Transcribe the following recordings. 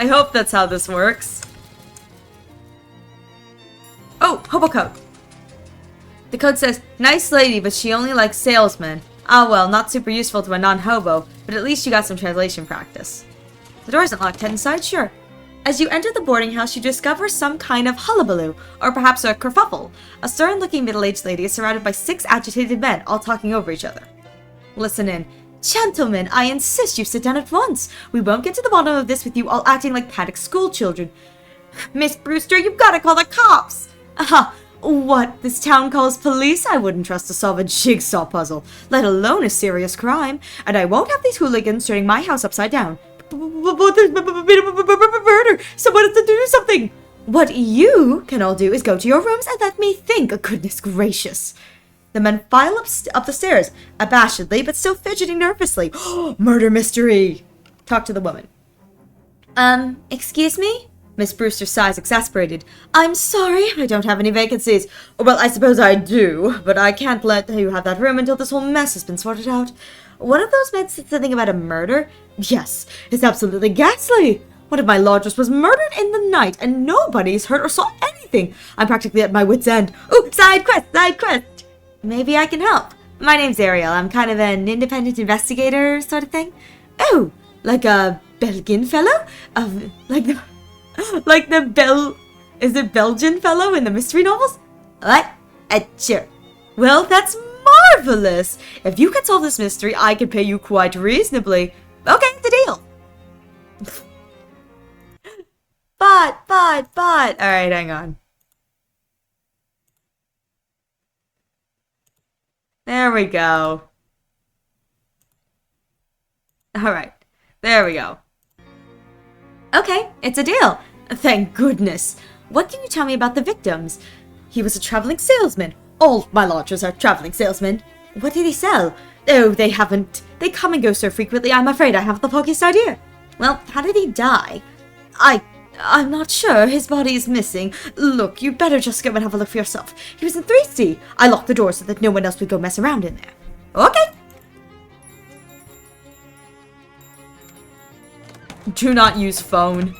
I hope that's how this works. Oh, hobo code. The code says, nice lady, but she only likes salesmen. Ah well, not super useful to a non-hobo, but at least you got some translation practice. The door isn't locked. Head inside? Sure. As you enter the boarding house, you discover some kind of hullabaloo, or perhaps a kerfuffle. A stern-looking middle-aged lady is surrounded by 6 agitated men, all talking over each other. Listen in. Gentlemen, I insist you sit down at once. We won't get to the bottom of this with you all acting like panicked schoolchildren. Miss Brewster, you've got to call the cops! Aha! What this town calls police, I wouldn't trust to solve a jigsaw puzzle, let alone a serious crime. And I won't have these hooligans turning my house upside down. But there's murder! Someone has to do something! What you can all do is go to your rooms and let me think. Goodness gracious. The men file up the stairs, abashedly, but still fidgeting nervously. Murder mystery! Talk to the woman. Excuse me? Miss Brewster sighs, exasperated. I'm sorry, I don't have any vacancies. Well, I suppose I do, but I can't let you have that room until this whole mess has been sorted out. One of those men said something about a murder? Yes, it's absolutely ghastly. One of my lodgers was murdered in the night, and nobody's heard or saw anything. I'm practically at my wit's end. Ooh, side quest! Maybe I can help. My name's Ariel. I'm kind of an independent investigator sort of thing. Oh, like a Belgian fellow? Is it Belgian fellow in the mystery novels? What? Sure. Well, that's marvelous. If you can solve this mystery, I can pay you quite reasonably. Okay, it's a deal. But. Alright, hang on. There we go. Alright, there we go. Okay, it's a deal. Thank goodness. What can you tell me about the victims? He was a traveling salesman. All my lodgers are traveling salesmen. What did he sell? Oh, they come and go so frequently, I'm afraid I haven't the foggiest idea. Well, how did he die? I'm not sure. His body is missing. Look, you better just go and have a look for yourself. He was in 3C. I locked the door so that no one else would go mess around in there. Okay. Do not use phone.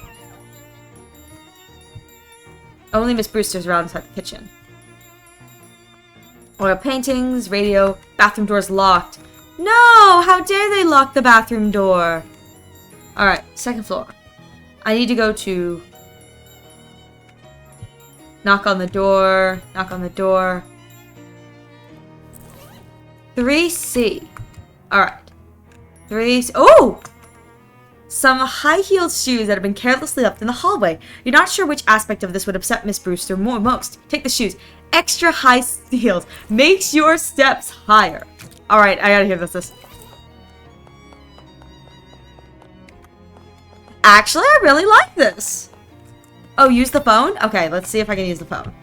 Only Miss Brewster's around inside the kitchen. Oil paintings, radio, bathroom door's locked. No! How dare they lock the bathroom door? Alright, second floor. I need to go to... Knock on the door. 3C. Alright. 3C. Oh! Some high-heeled shoes that have been carelessly left in the hallway. You're not sure which aspect of this would upset Miss Brewster most. Take the shoes. Extra high heels. Makes your steps higher. Alright, I gotta hear this. Actually, I really like this. Oh, use the phone? Okay, let's see if I can use the phone.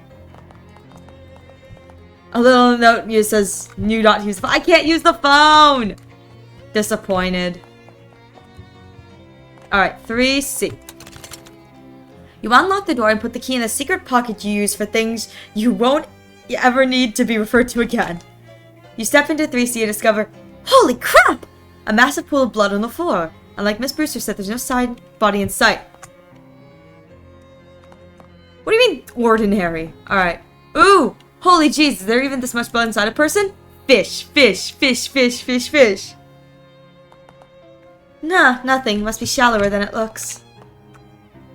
A little note here says, "You not use the phone." I can't use the phone! Disappointed. Alright, 3C. You unlock the door and put the key in the secret pocket you use for things you won't ever need to be referred to again. You step into 3C and discover, holy crap! A massive pool of blood on the floor. And like Miss Brewster said, there's no side body in sight. What do you mean, ordinary? Alright. Ooh! Holy jeez, is there even this much blood inside a person? Fish. Nah, nothing. Must be shallower than it looks.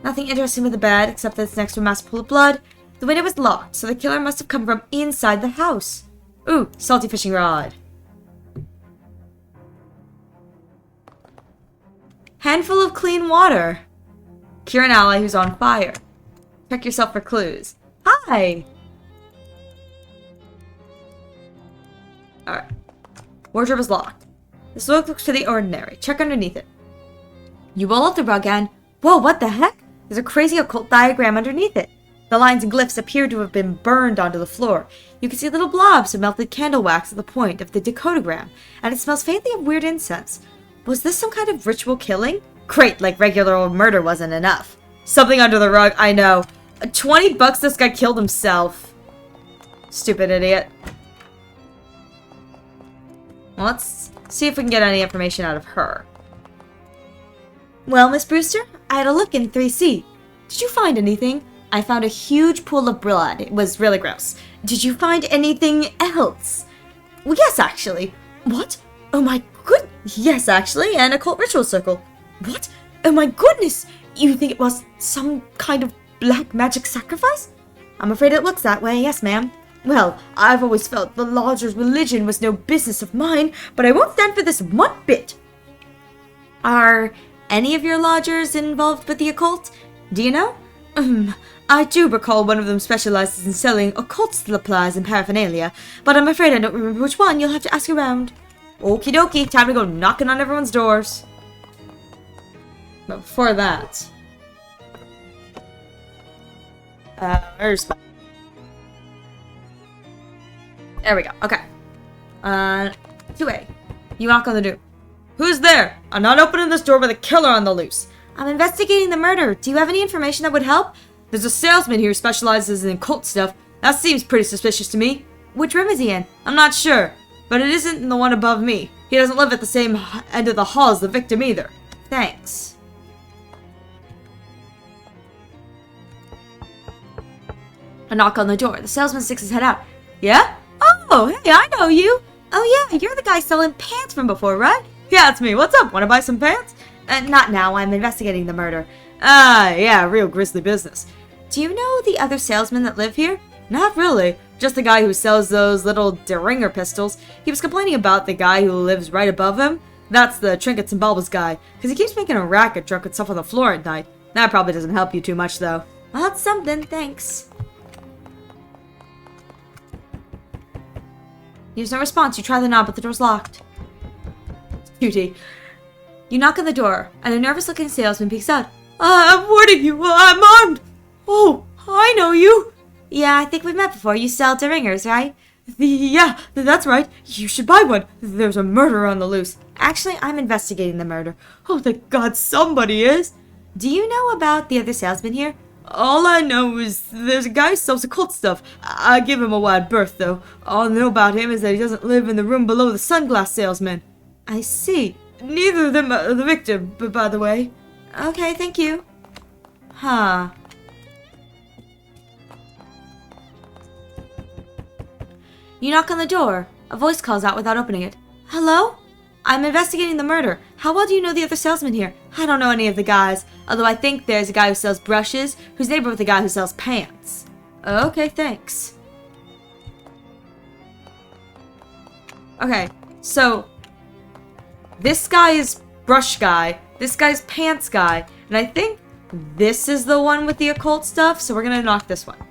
Nothing interesting with the bed, except that it's next to a massive pool of blood. The window was locked, so the killer must have come from inside the house. Ooh, salty fishing rod. Handful of clean water. Cure an ally who's on fire. Check yourself for clues. Hi! Alright. Wardrobe is locked. This looks pretty ordinary. Check underneath it. You roll up the rug and... Whoa, what the heck? There's a crazy occult diagram underneath it. The lines and glyphs appear to have been burned onto the floor. You can see little blobs of melted candle wax at the point of the decodagram, and it smells faintly of weird incense. Was this some kind of ritual killing? Great, like regular old murder wasn't enough. Something under the rug, I know. 20 bucks, this guy killed himself. Stupid idiot. Well, let's see if we can get any information out of her. Well, Miss Brewster, I had a look in 3C. Did you find anything? I found a huge pool of blood. It was really gross. Did you find anything else? Well, yes, actually. What? Oh my good. Yes, actually, and a cult ritual circle. What? Oh my goodness! You think it was some kind of black magic sacrifice? I'm afraid it looks that way, yes, ma'am. Well, I've always felt the Lodger's religion was no business of mine, but I won't stand for this one bit. Are any of your lodgers involved with the occult? Do you know? I do recall one of them specializes in selling occult supplies and paraphernalia, but I'm afraid I don't remember which one. You'll have to ask around. Okie dokie, time to go knocking on everyone's doors. But before that... where's... There we go, okay. 2A. You knock on the door. Who's there? I'm not opening this door with a killer on the loose. I'm investigating the murder. Do you have any information that would help? There's a salesman here who specializes in occult stuff. That seems pretty suspicious to me. Which room is he in? I'm not sure, but it isn't in the one above me. He doesn't live at the same end of the hall as the victim either. Thanks. A knock on the door. The salesman sticks his head out. Yeah? Oh, hey, I know you. Oh yeah, you're the guy selling pants from before, right? Yeah, it's me. What's up? Want to buy some pants? Not now. I'm investigating the murder. Yeah, real grisly business. Do you know the other salesmen that live here? Not really. Just the guy who sells those little Deringer pistols. He was complaining about the guy who lives right above him. That's the trinkets and baubles guy, because he keeps making a racket drunk with stuff on the floor at night. That probably doesn't help you too much, though. Well, that's something. Thanks. There's no response. You try the knob, but the door's locked. Cutie. You knock on the door, and a nervous-looking salesman peeks out. I'm warning you. I'm armed. Oh, I know you. Yeah, I think we've met before. You sell Deringers, right? Yeah, that's right. You should buy one. There's a murder on the loose. Actually, I'm investigating the murder. Oh, thank God somebody is. Do you know about the other salesman here? All I know is there's a guy who sells occult stuff. I give him a wide berth, though. All I know about him is that he doesn't live in the room below the sunglass salesman. I see. Neither of them are the victim, by the way. Okay, thank you. Huh. You knock on the door. A voice calls out without opening it. Hello? I'm investigating the murder. How well do you know the other salesman here? I don't know any of the guys, although I think there's a guy who sells brushes, who's neighbor with the guy who sells pants. Okay, thanks. Okay, so this guy is brush guy, this guy's pants guy, and I think this is the one with the occult stuff, so we're gonna knock this one.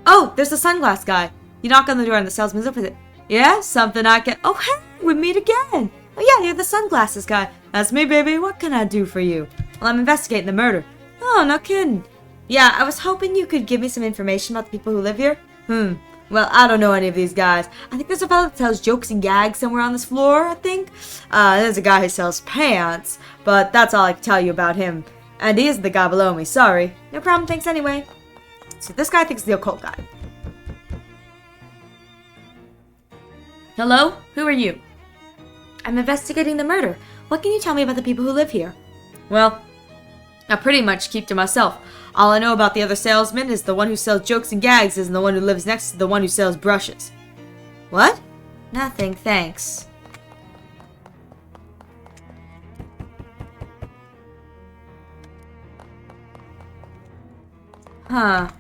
Oh, there's the sunglass guy. You knock on the door and the salesman's up with it. Yeah, something I can... Oh, hey, we meet again. Oh yeah, you're the sunglasses guy. That's me, baby. What can I do for you? Well, I'm investigating the murder. Oh, no kidding. Yeah, I was hoping you could give me some information about the people who live here. Well, I don't know any of these guys. I think there's a fellow that sells jokes and gags somewhere on this floor, I think. There's a guy who sells pants, but that's all I can tell you about him. And he isn't the guy below me, sorry. No problem, thanks anyway. So this guy thinks the occult guy. Hello? Who are you? I'm investigating the murder. What can you tell me about the people who live here? Well, I pretty much keep to myself. All I know about the other salesman is the one who sells jokes and gags isn't the one who lives next to the one who sells brushes. What? Nothing, thanks. Huh.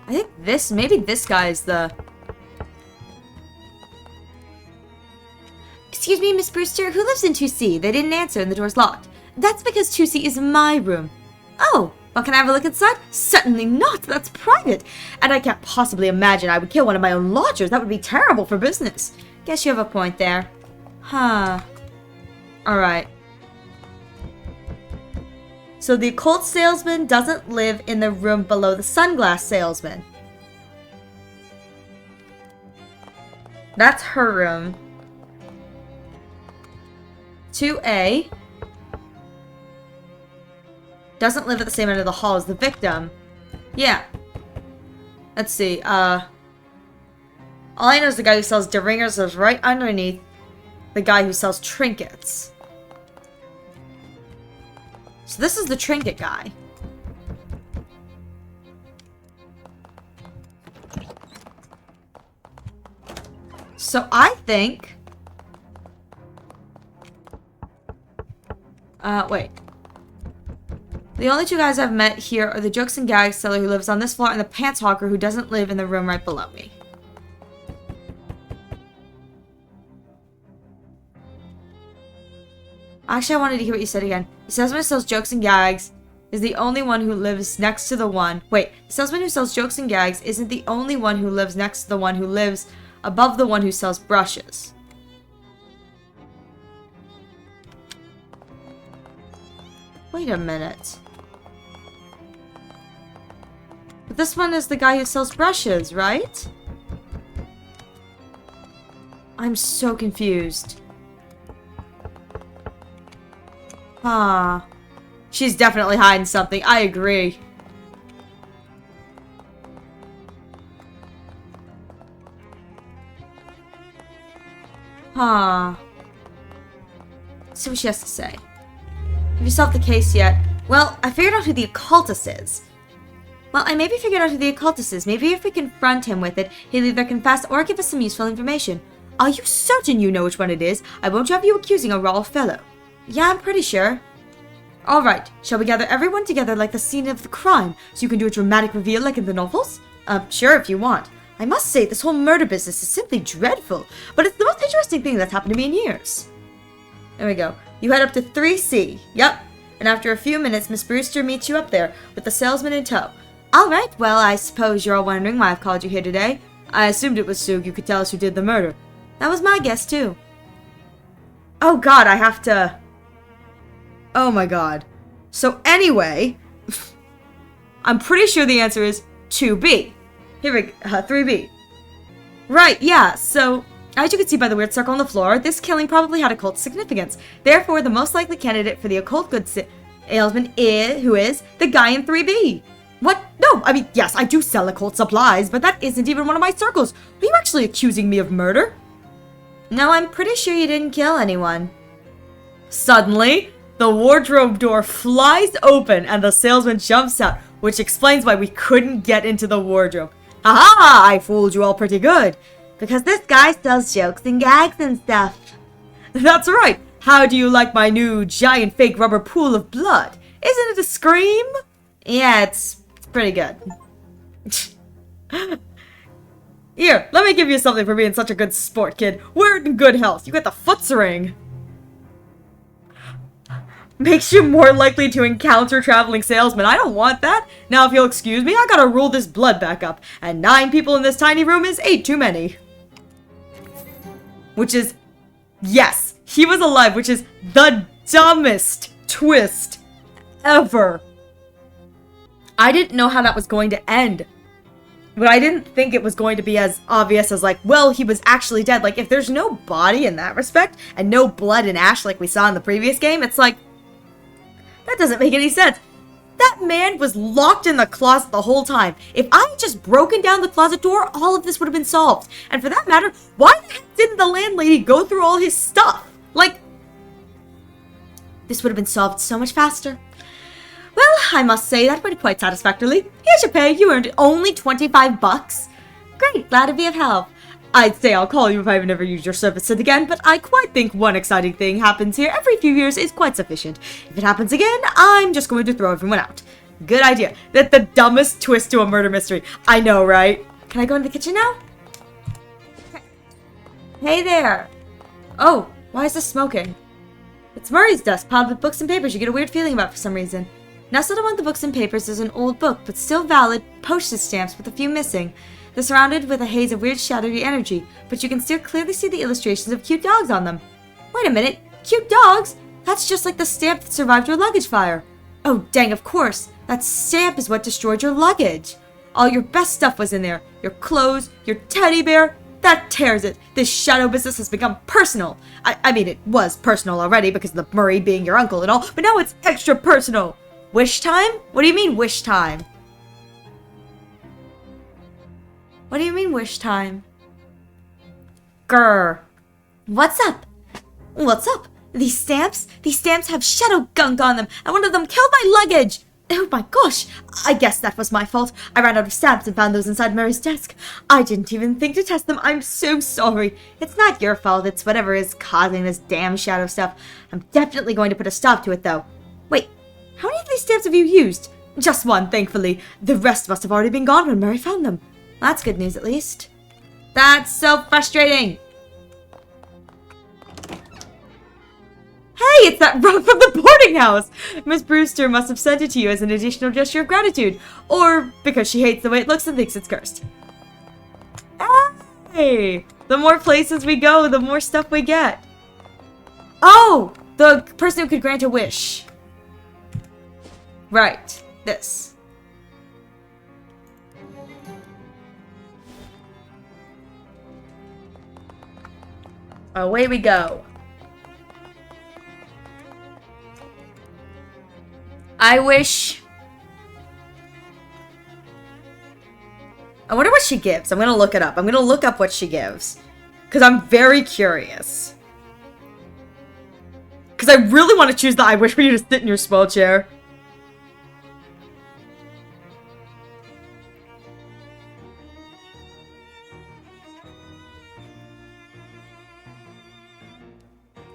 I think maybe this guy is the... Excuse me, Miss Brewster, who lives in 2C? They didn't answer and the door's locked. That's because 2C is my room. Oh, well, can I have a look inside? Certainly not, that's private. And I can't possibly imagine I would kill one of my own lodgers. That would be terrible for business. Guess you have a point there. Huh. Alright. So the occult salesman doesn't live in the room below the sunglass salesman. That's her room. 2A doesn't live at the same end of the hall as the victim. Yeah. Let's see, all I know is the guy who sells Deringers is right underneath the guy who sells trinkets. So this is the trinket guy. So I think... wait. The only two guys I've met here are the jokes and gags seller who lives on this floor and the pants hawker who doesn't live in the room right below me. Actually, I wanted to hear what you said again. The salesman who sells jokes and gags is the only one who lives next to the one... Wait, the salesman who sells jokes and gags isn't the only one who lives next to the one who lives above the one who sells brushes. Wait a minute. But this one is the guy who sells brushes, right? I'm so confused. Huh. She's definitely hiding something. I agree. Huh. Let's see what she has to say. Have you solved the case yet? Well, I figured out who the occultist is. Well, I maybe figured out who the occultist is. Maybe if we confront him with it, he'll either confess or give us some useful information. Are you certain you know which one it is? I won't have you accusing a raw fellow. Yeah, I'm pretty sure. Alright, shall we gather everyone together like the scene of the crime, so you can do a dramatic reveal like in the novels? Sure if you want. I must say, this whole murder business is simply dreadful, but it's the most interesting thing that's happened to me in years. There we go. You head up to 3C. Yep. And after a few minutes, Miss Brewster meets you up there, with the salesman in tow. Alright, well, I suppose you're all wondering why I've called you here today. I assumed it was so you could tell us who did the murder. That was my guess, too. Oh god, I have to... Oh my god. So anyway, I'm pretty sure the answer is 2B. Here we go, 3B. Right, yeah, so, as you can see by the weird circle on the floor, this killing probably had occult significance. Therefore, the most likely candidate for the occult goods salesman who is the guy in 3B. What? No, I mean, yes, I do sell occult supplies, but that isn't even one of my circles. Are you actually accusing me of murder? No, I'm pretty sure you didn't kill anyone. Suddenly, the wardrobe door flies open and the salesman jumps out, which explains why we couldn't get into the wardrobe. Haha, I fooled you all pretty good. Because this guy sells jokes and gags and stuff. That's right. How do you like my new giant fake rubber pool of blood? Isn't it a scream? Yeah, it's pretty good. Here, let me give you something for being such a good sport, kid. We're in good health. You got the Foots ring. Makes you more likely to encounter traveling salesmen. I don't want that. Now, if you'll excuse me, I gotta roll this blood back up. And 9 people in this tiny room is 8 too many. Which is... Yes, he was alive, which is the dumbest twist ever. I didn't know how that was going to end. But I didn't think it was going to be as obvious as, like, well, he was actually dead. Like, if there's no body in that respect, and no blood and ash like we saw in the previous game, it's like, that doesn't make any sense. That man was locked in the closet the whole time. If I had just broken down the closet door, all of this would have been solved. And for that matter, why the heck didn't the landlady go through all his stuff? Like, this would have been solved so much faster. Well, I must say that went quite satisfactorily. Here's your pay. You earned only 25 bucks. Great, glad to be of help. I'd say I'll call you if I've never used your services again, but I quite think one exciting thing happens here every few years is quite sufficient. If it happens again, I'm just going to throw everyone out. Good idea. That's the dumbest twist to a murder mystery. I know, right? Can I go into the kitchen now? Okay. Hey there. Oh, why is this smoking? It's Murray's desk, piled with books and papers you get a weird feeling about for some reason. Nestled among the books and papers is an old book, but still valid, postage stamps with a few missing. They're surrounded with a haze of weird shadowy energy, but you can still clearly see the illustrations of cute dogs on them. Wait a minute, cute dogs? That's just like the stamp that survived your luggage fire. Oh dang, of course, that stamp is what destroyed your luggage. All your best stuff was in there, your clothes, your teddy bear. That tears it. This shadow business has become personal. I mean, it was personal already because of the Murray being your uncle and all, but now it's extra personal. Wish time? What do you mean, wish time? What do you mean, wish time? Grr. What's up? What's up? These stamps? These stamps have shadow gunk on them, and one of them killed my luggage! Oh my gosh! I guess that was my fault. I ran out of stamps and found those inside Mary's desk. I didn't even think to test them. I'm so sorry. It's not your fault. It's whatever is causing this damn shadow stuff. I'm definitely going to put a stop to it, though. Wait, how many of these stamps have you used? Just one, thankfully. The rest must have already been gone when Mary found them. That's good news, at least. That's so frustrating! Hey, it's that rug from the boarding house! Miss Brewster must have sent it to you as an additional gesture of gratitude. Or because she hates the way it looks and thinks it's cursed. Hey! The more places we go, the more stuff we get. Oh! The person who could grant a wish. Right. This. Away we go. I wish... I wonder what she gives. I'm gonna look it up. I'm gonna look up what she gives. Because I'm very curious. Because I really want to choose the I wish for you to sit in your swell chair.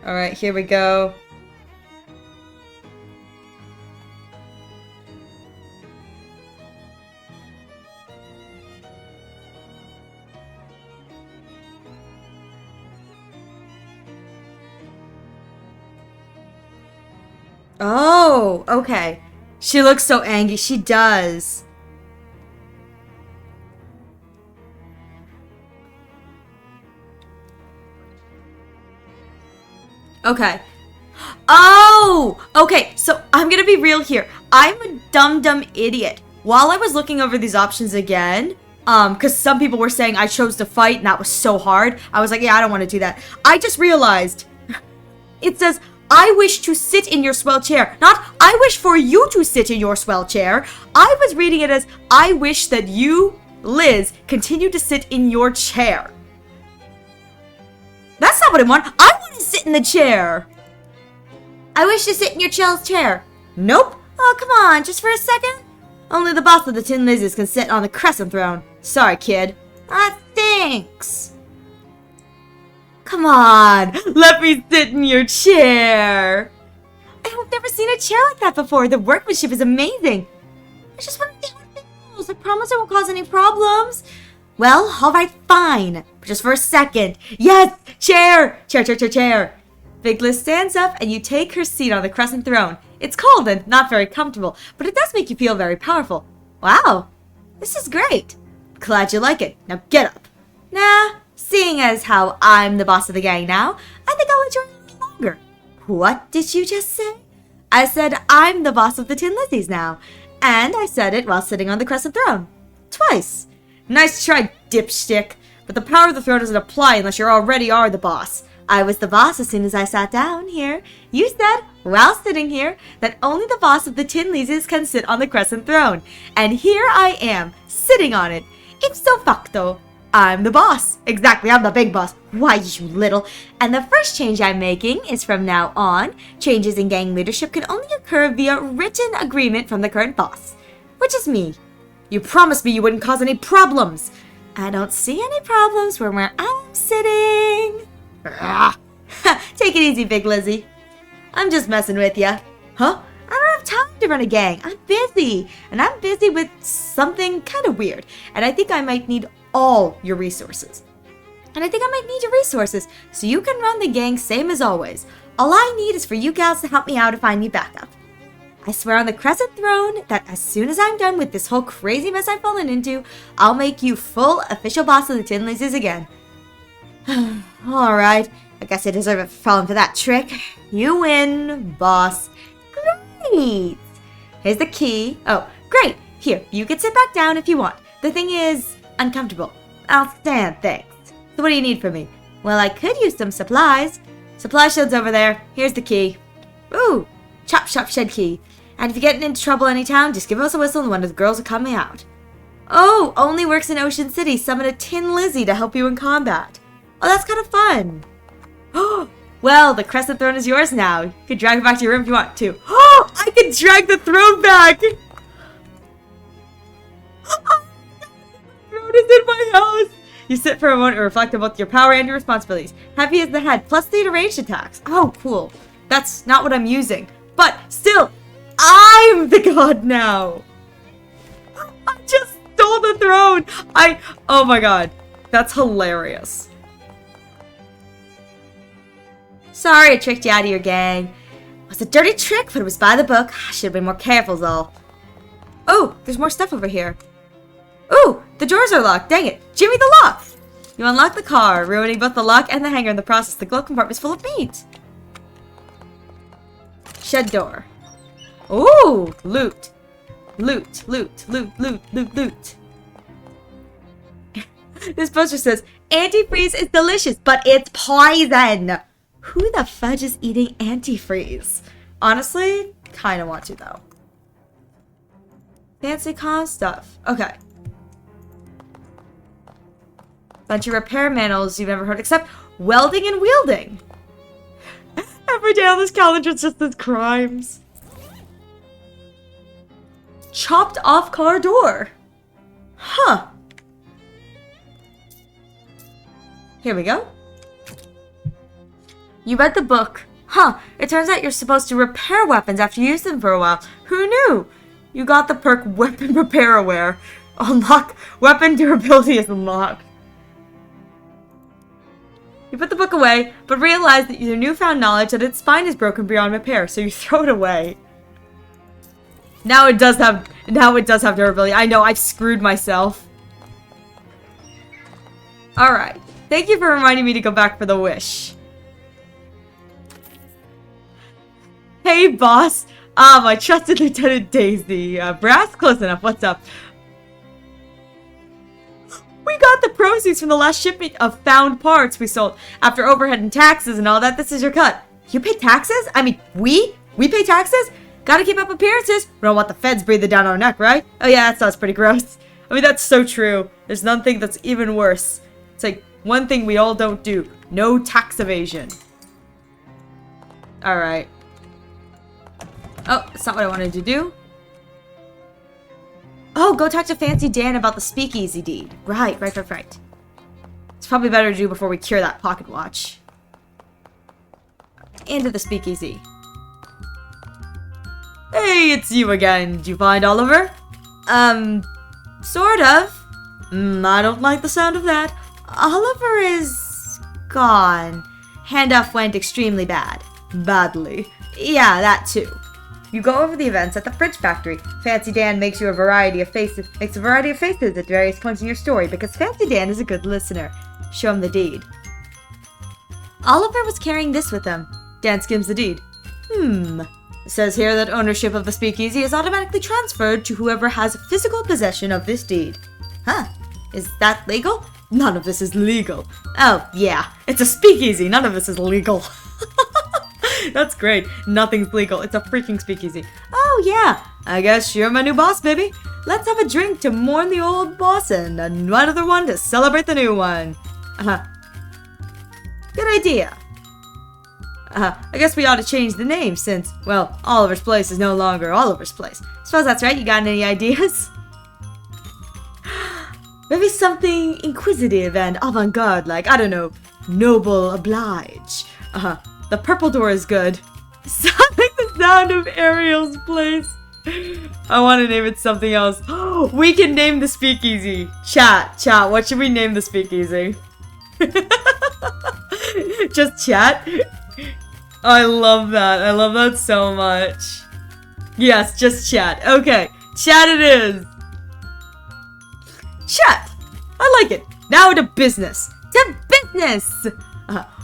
Alright, here we go. Oh, okay. She looks so angry. She does. Okay. Oh! Okay, so I'm gonna be real here. I'm a dumb idiot. While I was looking over these options again, because some people were saying I chose to fight and that was so hard, I was like, yeah, I don't want to do that. I just realized it says, I wish to sit in your swell chair. Not, I wish for you to sit in your swell chair. I was reading it as, I wish that you, Liz, continue to sit in your chair. That's not what I want. I want to sit in the chair. I wish to sit in your chill's chair. Nope. Oh, come on, just for a second. Only the boss of the Tin Lizzies can sit on the Crescent Throne. Sorry, kid. That stinks. Come on, let me sit in your chair. I've never seen a chair like that before. The workmanship is amazing. I just want to see how it feels. I promise I won't cause any problems. Well, alright, fine. But just for a second. Yes, chair. Chair. Big Liz stands up and you take her seat on the Crescent Throne. It's cold and not very comfortable, but it does make you feel very powerful. Wow, this is great. Glad you like it. Now get up. Nah. Seeing as how I'm the boss of the gang now, I think I'll enjoy it a little longer. What did you just say? I said I'm the boss of the Tin Lizzies now. And I said it while sitting on the Crescent Throne. Twice. Nice try, dipstick. But the power of the throne doesn't apply unless you already are the boss. I was the boss as soon as I sat down here. You said, while sitting here, that only the boss of the Tin Lizzies can sit on the Crescent Throne. And here I am, sitting on it. Ipso facto. I'm the boss. Exactly, I'm the big boss. Why, you little. And the first change I'm making is from now on, changes in gang leadership can only occur via written agreement from the current boss, which is me. You promised me you wouldn't cause any problems. I don't see any problems from where I'm sitting. Take it easy, Big Lizzie. I'm just messing with ya. Huh? I don't have time to run a gang. I'm busy. And I'm busy with something kind of weird. And I think I might need all your resources. So you can run the gang same as always. All I need is for you gals to help me out if I need backup. I swear on the Crescent Throne that as soon as I'm done with this whole crazy mess I've fallen into, I'll make you full official boss of the Tin Lizzies again. Alright, I guess I deserve it for falling for that trick. You win, boss. Great! Here's the key. Oh, great! Here, you can sit back down if you want. The thing is uncomfortable. I'll stand, thanks. So what do you need from me? Well, I could use some supplies. Supply shed's over there. Here's the key. Ooh, chop shop shed key. And if you're getting into trouble anytime, just give us a whistle and one of the girls will come me out. Oh, only works in Ocean City. Summon a Tin Lizzie to help you in combat. Oh, that's kind of fun. Oh, Well, the crescent throne is yours now. You can drag it back to your room if you want to. Oh, I can drag the throne back! The throne is in my house! You sit for a moment and reflect on both your power and your responsibilities. Heavy is the head, plus the ranged attacks. Oh, cool. That's not what I'm using. But still, I'm the god now! I just stole the throne! Oh my god. That's hilarious. Sorry I tricked you out of your gang. It was a dirty trick, but it was by the book. I should have been more careful, though. Oh, there's more stuff over here. Ooh, the drawers are locked. Dang it. Jimmy the lock. You unlock the car, ruining both the lock and the hanger in the process. The glove compartment is full of meat. Shed door. Ooh, loot. Loot, loot, loot, loot, loot, loot. This poster says, antifreeze is delicious, but it's poison. Who the fudge is eating antifreeze? Honestly, kind of want to, though. Fancy con stuff. Okay. Bunch of repair manuals you've never heard, except welding and wielding. Every day on this calendar is just his crimes. Chopped off car door. Huh. Here we go. You read the book. Huh, it turns out you're supposed to repair weapons after you use them for a while. Who knew? You got the perk Weapon Repair Aware. Unlock. Weapon durability is unlocked. You put the book away, but realize that your newfound knowledge that its spine is broken beyond repair, so you throw it away. Now it does have durability. I know, I've screwed myself. Alright. Thank you for reminding me to go back for the wish. Hey, boss. My trusted Lieutenant Daisy. Brass? Close enough. What's up? We got the proceeds from the last shipment of found parts we sold. After overhead and taxes and all that, this is your cut. You pay taxes? I mean, we pay taxes? Gotta keep up appearances. We don't want the feds breathing down our neck, right? Oh yeah, that sounds pretty gross. I mean, that's so true. There's nothing that's even worse. It's like one thing we all don't do. No tax evasion. Alright. Oh, that's not what I wanted to do. Oh, go talk to Fancy Dan about the speakeasy deed. Right. It's probably better to do before we cure that pocket watch. Into the speakeasy. Hey, it's you again. Did you find Oliver? Sort of. I don't like the sound of that. Oliver is gone. Handoff went extremely bad. Badly. Yeah, that too. You go over the events at the fridge factory. Fancy Dan makes a variety of faces at various points in your story because Fancy Dan is a good listener. Show him the deed. Oliver was carrying this with him. Dan skims the deed. It says here that ownership of the speakeasy is automatically transferred to whoever has physical possession of this deed. Huh? Is that legal? None of this is legal. Oh, yeah. It's a speakeasy. None of this is legal. That's great. Nothing's legal. It's a freaking speakeasy. Oh, yeah. I guess you're my new boss, baby. Let's have a drink to mourn the old boss and another one to celebrate the new one. Good idea. I guess we ought to change the name since, well, Oliver's Place is no longer Oliver's Place. Suppose that's right. You got any ideas? Maybe something inquisitive and avant-garde like, I don't know, Noble Oblige. The purple door is good. Sounds like the sound of Ariel's place. I want to name it something else. We can name the speakeasy. Chat, what should we name the speakeasy? Just chat? I love that. I love that so much. Yes, just chat. Okay, chat it is. Chat! I like it. Now to business. To business!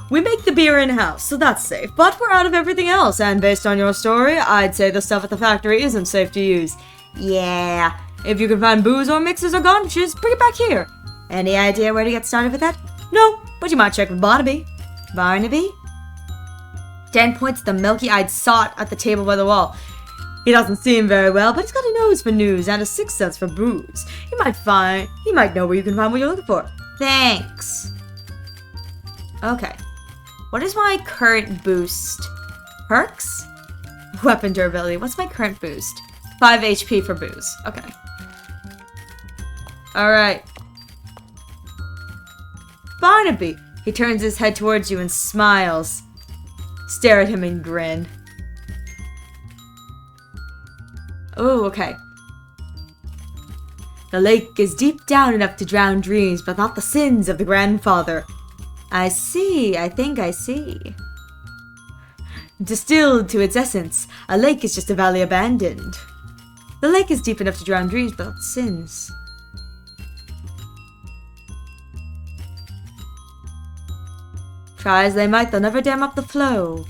We make the beer in-house, so that's safe, but we're out of everything else, and based on your story, I'd say the stuff at the factory isn't safe to use. Yeah, if you can find booze or mixers or garnishes, bring it back here. Any idea where to get started with that? No, but you might check with Barnaby. Barnaby? Dan points at the milky-eyed sot at the table by the wall. He doesn't seem very well, but he's got a nose for news and a sixth sense for booze. He might know where you can find what you're looking for. Thanks. Okay. What is my current boost? Perks? Weapon durability. What's my current boost? 5 HP for booze. Okay. Alright. Barnaby! He turns his head towards you and smiles. Stare at him and grin. Oh, okay. The lake is deep down enough to drown dreams, but not the sins of the grandfather. I see. I think I see. Distilled to its essence, a lake is just a valley abandoned. The lake is deep enough to drown dreams, but not sins. Try as they might, they'll never dam up the flow.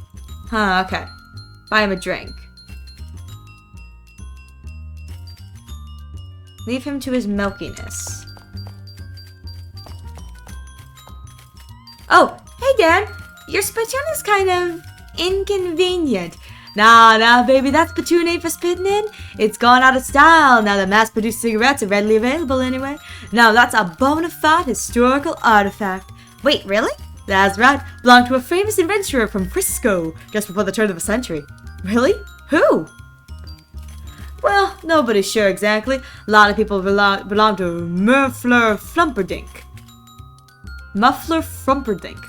Huh, okay. Buy him a drink. Leave him to his milkiness. Oh, hey Dan! Your spittoon is kind of inconvenient. Nah, baby, that spittoon ain't for spitting in. It's gone out of style now that mass-produced cigarettes are readily available anyway. Now that's a bona fide historical artifact. Wait, really? That's right. Belonged to a famous adventurer from Frisco just before the turn of the century. Really? Who? Well, nobody's sure exactly. A lot of people belong to Muffler Flumperdink. Muffler Flumperdink.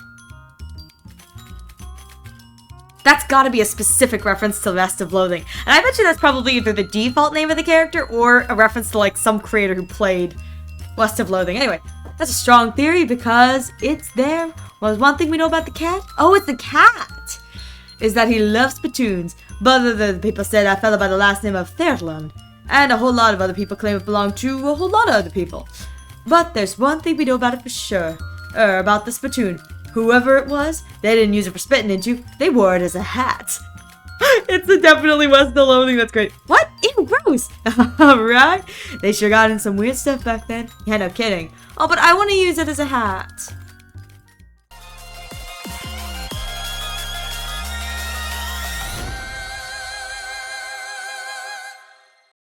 That's gotta be a specific reference to the rest of Loathing. And I bet you that's probably either the default name of the character or a reference to like some creator who played West of Loathing. Anyway, that's a strong theory because it's there. Well, there's one thing we know about the cat. Oh, it's the cat! Is that he loves spittoons. But other people said I fell by the last name of Fairland. And a whole lot of other people claim it belonged to a whole lot of other people. But there's one thing we know about it for sure. About the spittoon. Whoever it was, they didn't use it for spitting into. They wore it as a hat. It's definitely West of Loathing. That's great. What? Ew, gross. Alright. They sure got in some weird stuff back then. Yeah, no kidding. Oh, but I want to use it as a hat.